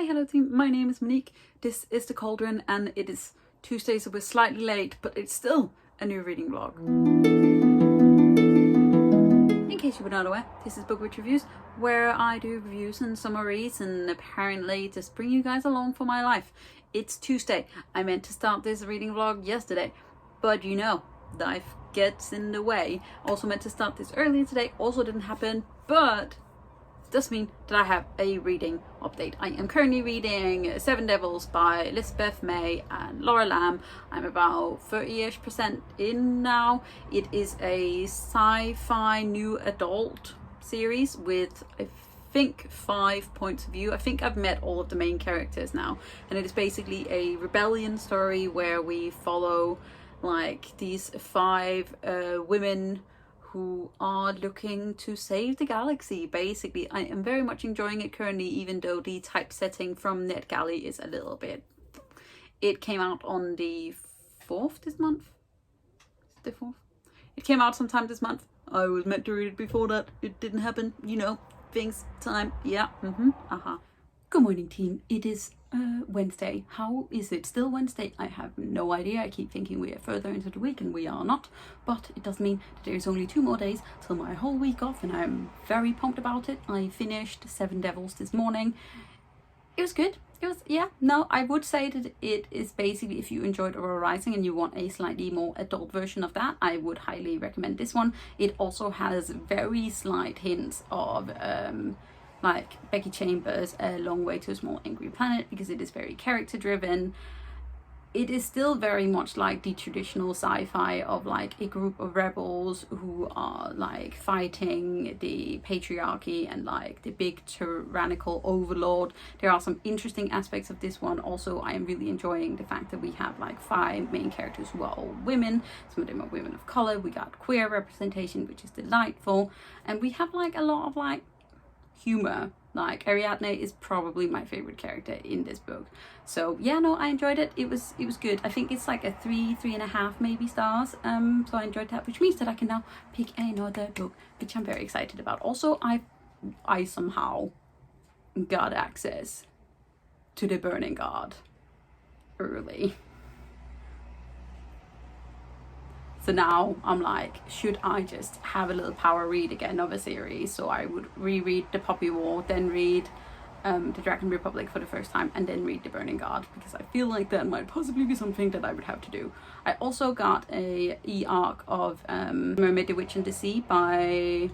Hi, hello team, my name is Monique, this is The Cauldron and it is Tuesday, so we're slightly late, but it's still a new reading vlog. In case you were not aware, this is Bookwitch Reviews, where I do reviews and summaries and apparently just bring you guys along for my life. It's Tuesday. I meant to start this reading vlog yesterday, but you know, life gets in the way. Also meant to start this earlier today, also didn't happen, but does mean that I have a reading update. I am currently reading Seven Devils by Elizabeth May and Laura Lamb. I'm about 30-ish% in now. It is a sci-fi new adult series with, I think, 5 points of view. I think I've met all of the main characters now, and it is basically a rebellion story where we follow like these 5 women who are looking to save the galaxy. Basically, I am very much enjoying it currently, even though the typesetting from NetGalley is a little bit... It came out on the 4th this month? The 4th? It came out sometime this month. I was meant to read it before that. It didn't happen. You know, things, time, yeah, Good morning team, it is Wednesday. How is it still Wednesday? I have no idea. I keep thinking we are further into the week and we are not, but it does mean that there is only 2 more days till my whole week off and I'm very pumped about it. I finished Seven Devils this morning. It was good. It was, yeah, no, I would say that it is basically, if you enjoyed Aurora Rising and you want a slightly more adult version of that, I would highly recommend this one. It also has very slight hints of like Becky Chambers' A Long Way to a Small Angry Planet, because it is very character driven. It is still very much like the traditional sci-fi of like a group of rebels who are like fighting the patriarchy and like the big tyrannical overlord. There are some interesting aspects of this one. Also, I am really enjoying the fact that we have like 5 main characters who are all women. Some of them are women of color. We got queer representation, which is delightful. And we have like a lot of like humor. Like Ariadne is probably my favorite character in this book. So yeah, no, I enjoyed it. It was good. I think it's like a 3.5 maybe stars. So I enjoyed that, which means that I can now pick another book, which I'm very excited about. Also, I somehow got access to the Burning God early. So now I'm like, should I just have a little power read again of a series? So I would reread The Poppy War, then read The Dragon Republic for the first time, and then read The Burning God, because I feel like that might possibly be something that I would have to do. I also got a e-arc of Mermaid, the Witch and the Sea by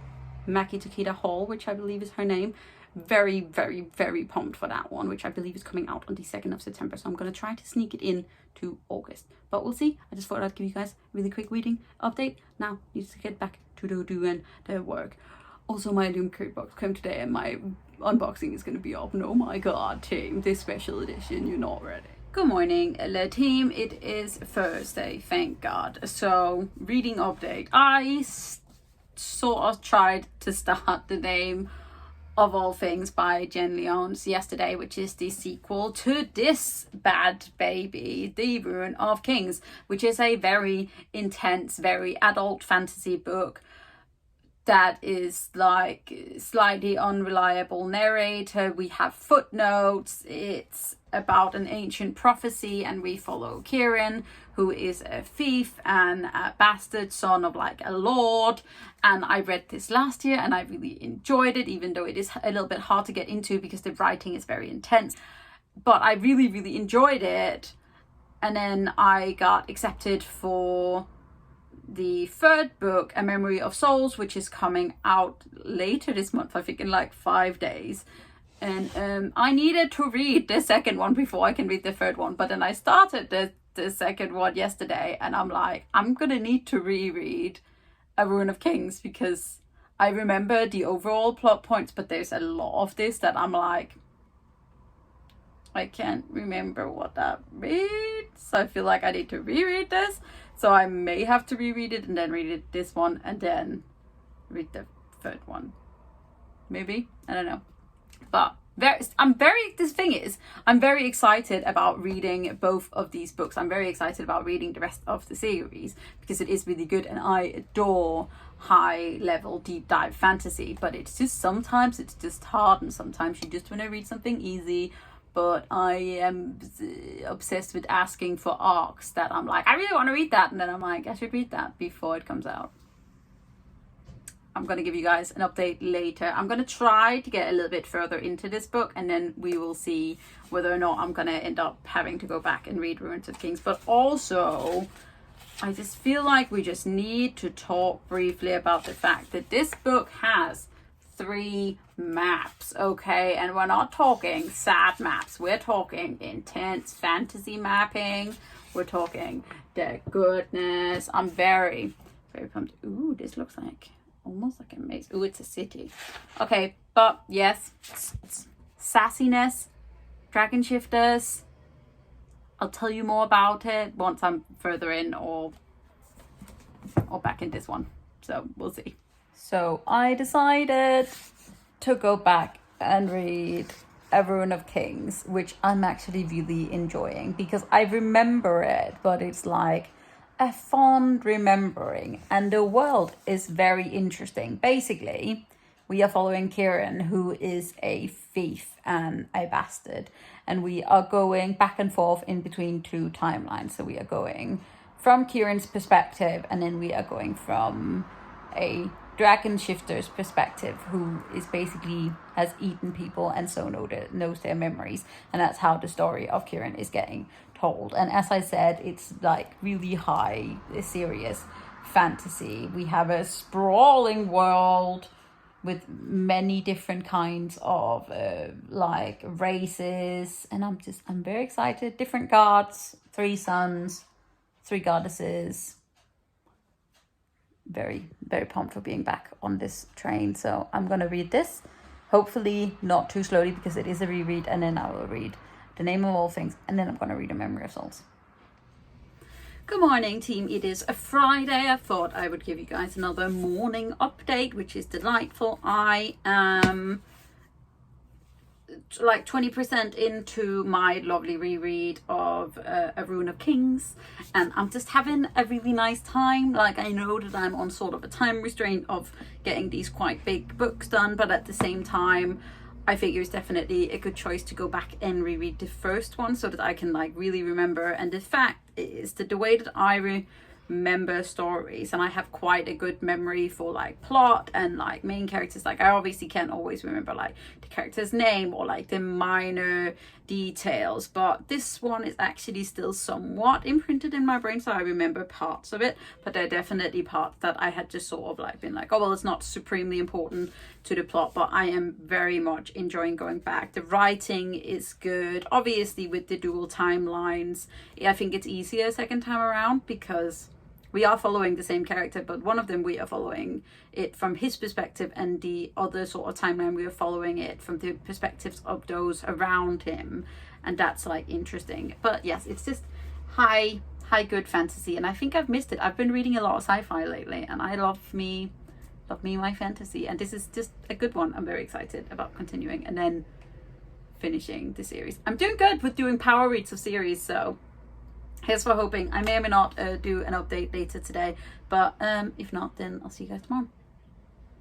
Maggie Tokuda-Hall, which I believe is her name. Very, very, very pumped for that one, which I believe is coming out on the 2nd of September. So I'm going to try to sneak it in to August. But we'll see. I just thought I'd give you guys a really quick reading update. Now, need to get back to doing the work. Also, my Loom Crate box came today and my unboxing is going to be up. And oh my god, team, this special edition, you're not ready. Good morning, team. It is Thursday, thank god. So, reading update. I sort of tried to start the name of all things by Jenn Lyons yesterday, which is the sequel to this bad baby, The Ruin of Kings, which is a very intense, very adult fantasy book that is like slightly unreliable narrator. We have footnotes. It's about an ancient prophecy, and we follow Kieran, who is a thief and a bastard son of like a lord. And I read this last year and I really enjoyed it, even though it is a little bit hard to get into because the writing is very intense. But I really, really enjoyed it. And then I got accepted for the 3rd book, A Memory of Souls, which is coming out later this month, I think in like 5 days. And I needed to read the 2nd one before I can read the 3rd one. But then I started the 2nd one yesterday and I'm like, I'm gonna need to reread A Ruin of Kings, because I remember the overall plot points, but there's a lot of this that I'm like, I can't remember what that reads. So I feel like I need to reread this. So I may have to reread it and then read it, this one, and then read the 3rd one. Maybe, I don't know. But I'm very excited about reading both of these books. I'm very excited about reading the rest of the series because it is really good, and I adore high level deep dive fantasy, but it's just sometimes it's just hard, and sometimes you just want to read something easy. but I am obsessed with asking for arcs that I'm like, I really want to read that, and then I'm like, I should read that before it comes out. I'm going to give you guys an update later. I'm going to try to get a little bit further into this book, and then we will see whether or not I'm going to end up having to go back and read Ruins of Kings. But also, I just feel like we just need to talk briefly about the fact that this book has 3 maps, okay? And we're not talking sad maps. We're talking intense fantasy mapping. We're talking the goodness. I'm very, very pumped. Ooh, this looks like almost like a maze. Ooh, it's a city. Okay, but yes, sassiness, dragon shifters. I'll tell you more about it once I'm further in or back in this one. So we'll see. So I decided to go back and read A Ruin of Kings, which I'm actually really enjoying because I remember it, but it's like a fond remembering, and the world is very interesting. Basically, we are following Kieran, who is a thief and a bastard, and we are going back and forth in between 2 timelines. So we are going from Kieran's perspective, and then we are going from a dragon shifter's perspective, who is basically has eaten people and so knows their memories, and that's how the story of Kieran is getting told. And as I said, it's like really high serious fantasy. We have a sprawling world with many different kinds of like races, and I'm very excited. Different gods, 3 suns, 3 goddesses. Very, very pumped for being back on this train. So I'm gonna read this, hopefully not too slowly because it is a reread, and then I will read The Name of All Things, and then I'm gonna read A Memory of Souls. Good morning, team. It is a Friday. I thought I would give you guys another morning update, which is delightful. I am like 20% into my lovely reread of A Ruin of Kings, and I'm just having a really nice time. Like, I know that I'm on sort of a time restraint of getting these quite big books done, but at the same time I figure it's definitely a good choice to go back and reread the first one so that I can like really remember. And the fact is that the way that I remember stories, and I have quite a good memory for like plot and like main characters, like I obviously can't always remember like the character's name or like the minor details, but this one is actually still somewhat imprinted in my brain, so I remember parts of it. But there are definitely parts that I had just sort of like been like, oh well, it's not supremely important to the plot, but I am very much enjoying going back. The writing is good, obviously with the dual timelines. I think it's easier second time around because we are following the same character, but one of them we are following it from his perspective, and the other sort of timeline we are following it from the perspectives of those around him, and that's like interesting. But yes, it's just high good fantasy, and I think I've missed it. I've been reading a lot of sci-fi lately, and I love me my fantasy, and this is just a good one. I'm very excited about continuing and then finishing the series. I'm doing good with doing power reads of series, so here's for hoping. I may or may not do an update later today, but if not, then I'll see you guys tomorrow.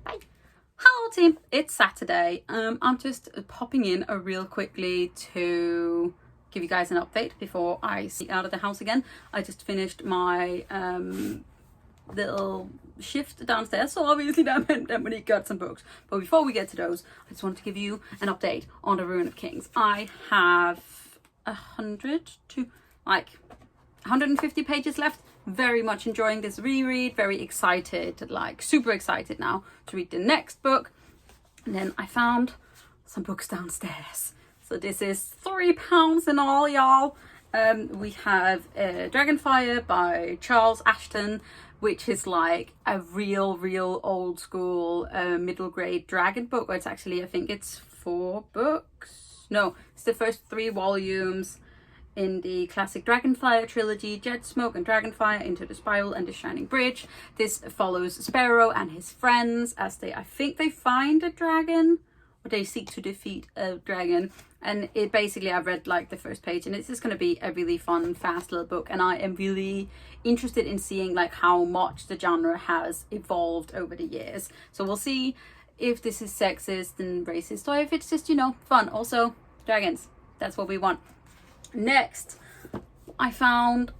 Bye. Hello team, it's Saturday. I'm just popping in real quickly to give you guys an update before I sneak out of the house again. I just finished my little shift downstairs, so obviously that meant that we got some books. But before we get to those, I just wanted to give you an update on The Ruin of Kings. I have 150 pages left. Very much enjoying this reread, very excited, like super excited now to read the next book. And then I found some books downstairs, so this is £3 in all, y'all. We have Dragonfire by Charles Ashton, which is like a real old school middle grade dragon book. It's actually, I think it's 4 books. No, it's the first 3 volumes in the classic Dragonfire trilogy: Jet Smoke and Dragonfire, Into the Spiral and the Shining Bridge. This follows Sparrow and his friends as I think they find a dragon, or they seek to defeat a dragon. And it basically, I've read like the first page, and it's just going to be a really fun, fast little book. And I am really interested in seeing like how much the genre has evolved over the years. So we'll see if this is sexist and racist, or if it's just, you know, fun. Also, dragons. That's what we want. Next, I found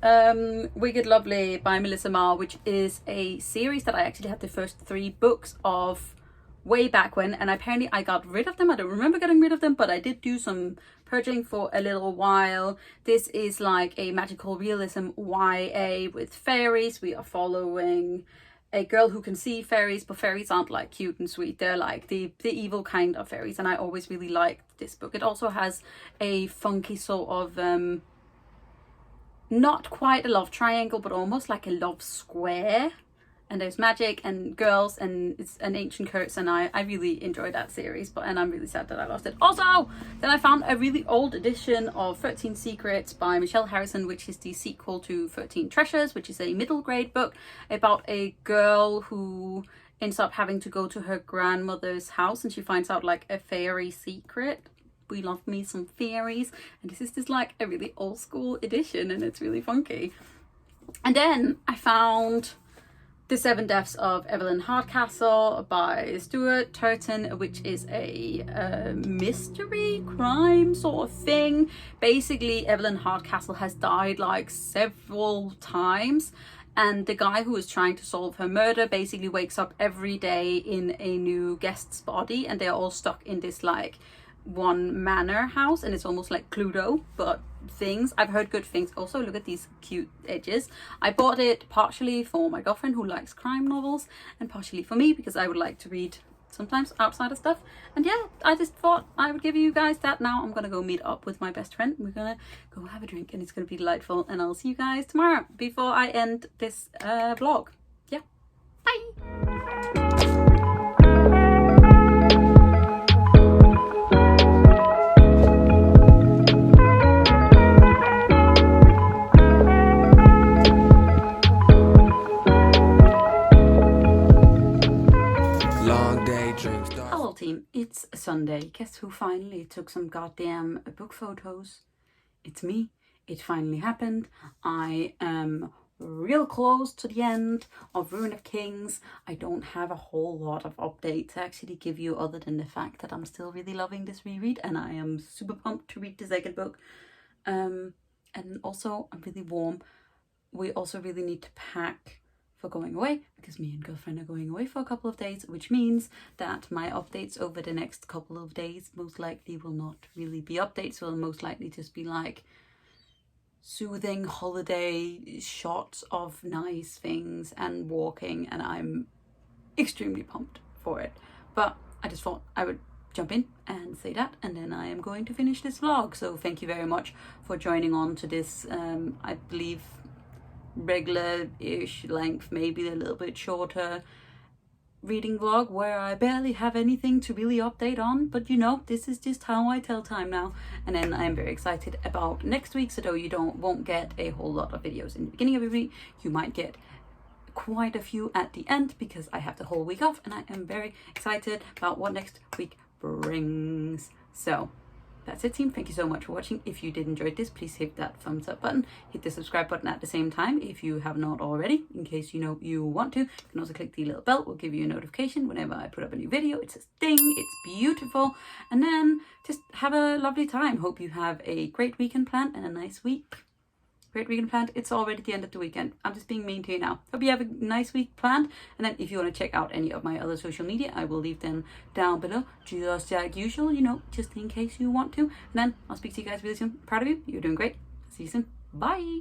Wicked Lovely by Melissa Marr, which is a series that I actually had the first 3 books of way back when, and apparently I got rid of them. I don't remember getting rid of them, but I did do some purging for a little while. This is like a magical realism YA with fairies. We are following a girl who can see fairies, but fairies aren't like cute and sweet. They're like the evil kind of fairies, and I always really liked this book. It also has a funky sort of not quite a love triangle, but almost like a love square, and there's magic and girls, and it's an ancient curse, and I really enjoyed that series, and I'm really sad that I lost it. Also, then I found a really old edition of 13 Secrets by Michelle Harrison, which is the sequel to 13 Treasures, which is a middle grade book about a girl who ends up having to go to her grandmother's house, and she finds out like a fairy secret. We love me some fairies, and this is just like a really old school edition, and it's really funky. And then I found The 7 Deaths of Evelyn Hardcastle by Stuart, Turton, which is a mystery crime sort of thing. Basically, Evelyn Hardcastle has died like several times, and the guy who is trying to solve her murder basically wakes up every day in a new guest's body, and they're all stuck in this like one manor house, and it's almost like Cluedo but things. I've heard good things. Also, look at these cute edges. I bought it partially for my girlfriend who likes crime novels, and partially for me because I would like to read sometimes outside of stuff. And yeah, I just thought I would give you guys that. Now I'm gonna go meet up with my best friend. We're gonna go have a drink, and it's gonna be delightful, and I'll see you guys tomorrow before I end this vlog. Yeah, bye. Hello team, it's Sunday. Guess who finally took some goddamn book photos? It's me. It finally happened. I am real close to the end of Ruin of Kings. I don't have a whole lot of updates to actually give you, other than the fact that I'm still really loving this reread, and I am super pumped to read the second book. And also I'm really warm. We also really need to pack for going away, because me and girlfriend are going away for a couple of days, which means that my updates over the next couple of days most likely will not really be updates. Will most likely just be like soothing holiday shots of nice things and walking, and I'm extremely pumped for it. But I just thought I would jump in and say that, and then I am going to finish this vlog. So thank you very much for joining on to this I believe regular-ish length, maybe a little bit shorter reading vlog, where I barely have anything to really update on, but you know, this is just how I tell time now. And then I'm very excited about next week, so though you won't get a whole lot of videos in the beginning of every week, you might get quite a few at the end, because I have the whole week off, and I am very excited about what next week brings. So that's it team, thank you so much for watching. If you did enjoy this, please hit that thumbs up button, hit the subscribe button at the same time if you have not already, in case you know you want to. You can also click the little bell, will give you a notification whenever I put up a new video. It says ding, it's beautiful. And then just have a lovely time. Hope you have a great weekend planned and a nice week. Great weekend planned. It's already the end of the weekend. I'm just being mean to you now. Hope you have a nice week planned. And then if you want to check out any of my other social media, I will leave them down below, just like usual, you know, just in case you want to. And then I'll speak to you guys really soon. Proud of you. You're doing great. See you soon. Bye.